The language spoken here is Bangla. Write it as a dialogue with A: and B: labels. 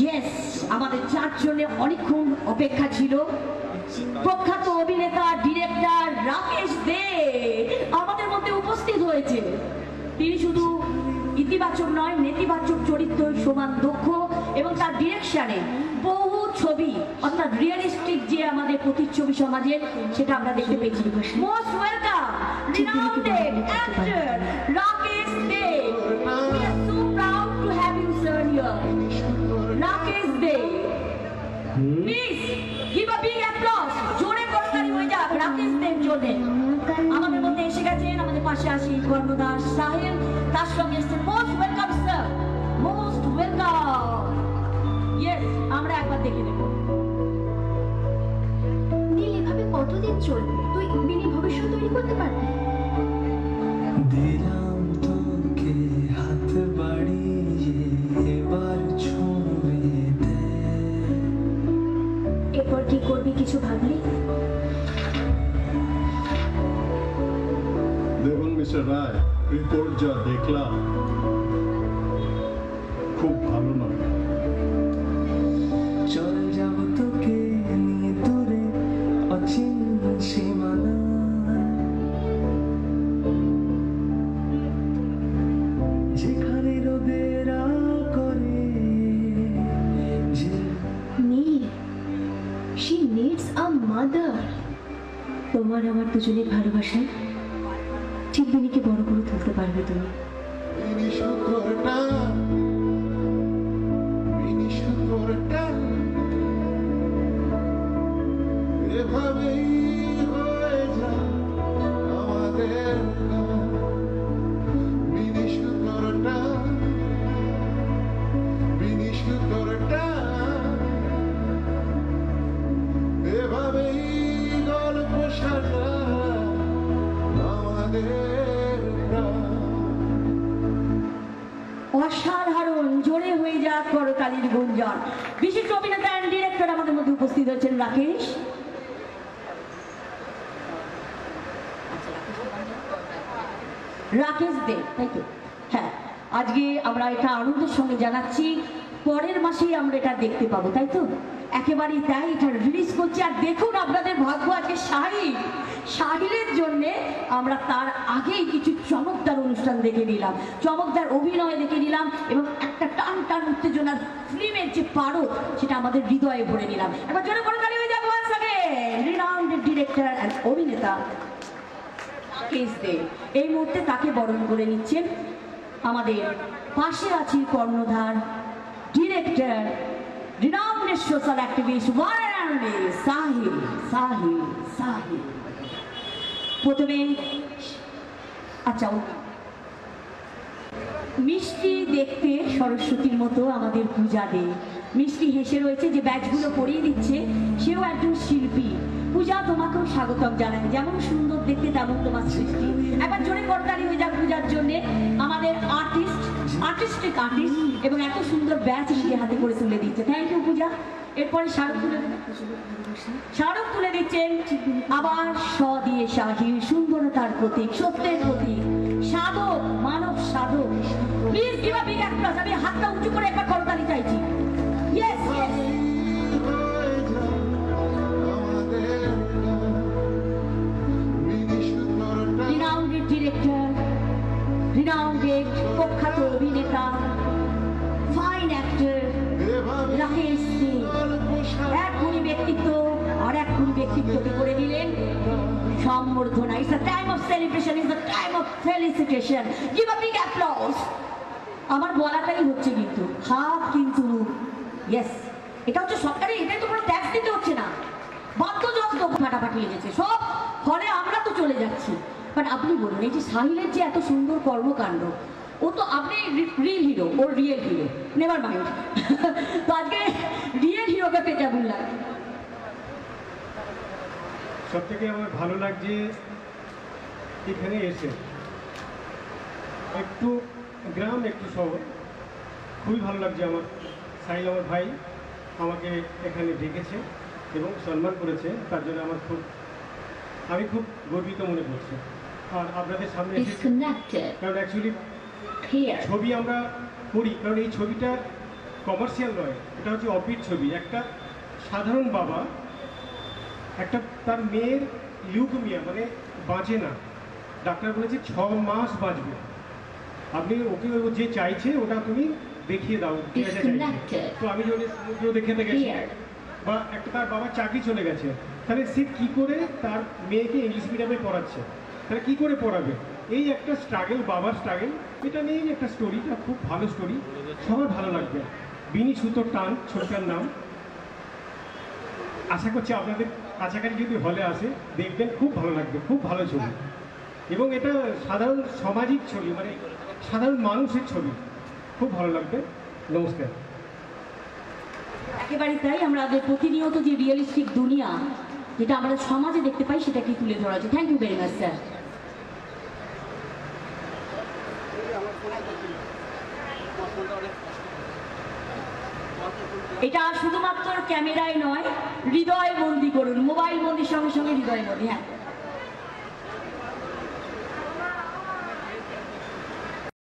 A: ইয়েস, আমাদের চারজনে অনেকক্ষণ অপেক্ষা ছিল। প্রখ্যাত অভিনেতা ডিরেক্টর রাকেশ দে আমাদের মধ্যে উপস্থিত হয়েছে। তিনি শুধু ইতিবাচক নয়, নেতিবাচক চরিত্র সমান দক্ষ এবং তার ডিরেকশনে বহু ছবি অর্থাৎ রিয়েলিস্টিক যে আমাদের প্রতিচ্ছবি সমাজের সেটা আমরা দেখতে পেয়েছি। Most welcome renowned actor Rakesh De. We are so proud to have you sir here. Rakesh De. Please give a big applause. জোরে করতালি হয়ে যাক রাকেশ দেব জন্য। আমাদের মধ্যে এসে গেছেন, আমাদের পাশে আসি কর্ণদার সাহেব, তার সঙ্গে এসেছেন। Most welcome sir, most welcome. Yes, আমরা একবার দেখে নেব।
B: নীল, এভাবে কতদিন চলবে? তুই মিনি ভবিষ্যৎ তৈরি করতে পারবি?
C: দিলাম তোকে হাত বাড়িয়ে, এবার ছুঁয়ে দে।
B: এরপর কি করবি কিছু ভাবলি?
D: দেখুন মিস্টার রায়, রিপোর্ট যা দেখলাম খুব ভালো নয়।
C: চল যাব তোকে নিয়ে দূরে অচিন সীমানা, যেখানে রোদেরা করে যে
B: নীল, she needs a mother. তোমার আমার দুজনের ভালোবাসায় ঠিক বিনিকে বড় করে তুলতে পারবে তুমি।
D: এভাবেই হয়ে যায় আমাদের বিনিশুদ্ধরটা, বিনিশুদ্ধরটা, এভাবেই গল্প সাজা আমাদের।
A: অসাধারণ, জোরে হয়ে যাক করতালির গুঞ্জন। বিশিষ্ট অভিনেতা এন্ড ডিরেক্টর আমাদের মধ্যে উপস্থিত হয়েছেন রাকেশ। রাকেশ দে, তাই তো? হ্যাঁ, আজকে আমরা এটা আনন্দের সঙ্গে জানাচ্ছি, পরের মাসেই আমরা এটা দেখতে পাবো, তাই তো? একেবারেই তাই, এটা রিলিজ করছি। আর দেখুন আপনাদের ভাগ্য, আজকে সাহিলের জন্য আমরা তার আগেই কিছু চমকদার অনুষ্ঠান দেখে নিলাম, চমকদার অভিনয় দেখে নিলাম এবং একটা টান টান উত্তেজনার ফিল্মের যে পারদ সেটা আমাদের হৃদয়ে ভরে নিলাম। এবার জোরে করে তালি হয়ে যাবে once again renowned director and অভিনেতা রাকেশ দে। এই মুহূর্তে তাকে বরণ করে নিচ্ছেন। আমাদের পাশে আছি কর্ণধার director renowned social activist one and only Sahil. প্রথমে আচ্ছা, মিষ্টি দেখতে সরস্বতীর মতো আমাদের পূজা দে। মিষ্টি হেসে রয়েছে, যে ব্যাচগুলো পরিয়ে দিচ্ছে সেও একজন শিল্পী। পূজা, তোমাকেও স্বাগতম জানাই। যেমন সুন্দর দেখতে তেমন তোমার সৃষ্টি। একবার জোরে করতালি হয়ে যাক পূজার জন্যে। আমাদের আর্টিস্টিক আর্টিস্ট এবং এত সুন্দর ব্যাচ নিজে হাতে করে তুলে দিচ্ছে। থ্যাংক ইউ পূজা। এরপরে স্মারক তুলে দিচ্ছেন আবার স দিয়ে সাহিল, সুন্দরতার প্রতীক, সত্যের প্রতীক, সাধক, মানব সাধক। Please give a big applause. আমি হাতটা উঁচু করে একবার করতালি চাইছি। Yes, yes. Renowned director, renowned প্রখ্যাত অভিনেতা, ফাইন অ্যাক্টর রাকেশ দে এক গুণী ব্যক্তিত্ব আর এক গুণী ব্যক্তিত্বকে করে দিলেন সম্বর্ধনা। It's a time of celebration, it's a time of felicitation. Give a big applause. আমার বলাটাই হচ্ছে কিন্তু হাত কিন্তু ইয়েস, এটা হচ্ছে সরকারি, এটাই তো কোনো ট্যাক্স দিতে হচ্ছে না। বাদ্যযন্ত্র ফাটাফাটি লেগেছে সব, ফলে আমরা তো চলে যাচ্ছি। বাট আপনি বলুন, এই যে সাহিলের যে এত সুন্দর কর্মকাণ্ড, ও তো আপনি রিয়েল হিরো, ওর রিয়েল হিরো, নেভার মাইন্ড। তো আজকে রিয়েল হিরোকে পেয়ে কেমন লাগে?
E: সব থেকে আমার ভালো লাগছে এখানে এসে, একটু গ্রাম একটু শহর, খুবই ভালো লাগছে আমার। সাহিল আমার ভাই আমাকে এখানে ডেকেছে এবং সম্মান করেছে, তার জন্য আমি খুব গর্বিত মনে করছি। আর আপনাদের সামনে কারণ অ্যাকচুয়ালি ছবি আমরা করি, কারণ এই ছবিটা কমার্শিয়াল নয়, এটা হচ্ছে অপিট ছবি। একটা সাধারণ বাবা, একটা তার মেয়ের লিউকেমিয়া মানে বাঁচে না, ডাক্তার বলেছে 6 মাস বাঁচবে, আপনি ওকে ও যে চাইছে ওটা তুমি দেখিয়ে দাও, যে যা চাইছে।
B: Disconnected.
E: তো আমি যদি সমুদ্র দেখাতে গেছি,
B: Here.
E: বা একটা তার বাবার চাকরি চলে গেছে, তাহলে সে কি করে তার মেয়েকে ইংলিশ মিডিয়ামে পড়াচ্ছে, তাহলে কি করে পড়াবে? এই একটা স্ট্রাগল, বাবার স্ট্রাগল, এটা নিয়েই একটা স্টোরিটা, খুব ভালো স্টোরি, সবার ভালো লাগবে। বিনি সুতোর টান ছবিটার নাম। আশা করছি আপনাদের কাছাকাছি যদি হলে আসে দেখবেন, খুব ভালো লাগবে, খুব ভালো ছবি। এবং এটা সাধারণ সামাজিক ছবি, মানে সাধারণ মানুষের ছবি, খুব ভালো লাগবে। নমস্কার।
A: একেবারে তাই, আমাদের প্রতিনিয়ত যে রিয়েলিস্টিক দুনিয়া যেটা আমরা সমাজে দেখতে পাই সেটাকে তুলে ধরা হচ্ছে। Thank you very much sir. এটা শুধুমাত্র ক্যামেরায় নয়, হৃদয় বন্দি করুন, মোবাইল বন্দির সঙ্গে সঙ্গে হৃদয় বন্দি। হ্যাঁ।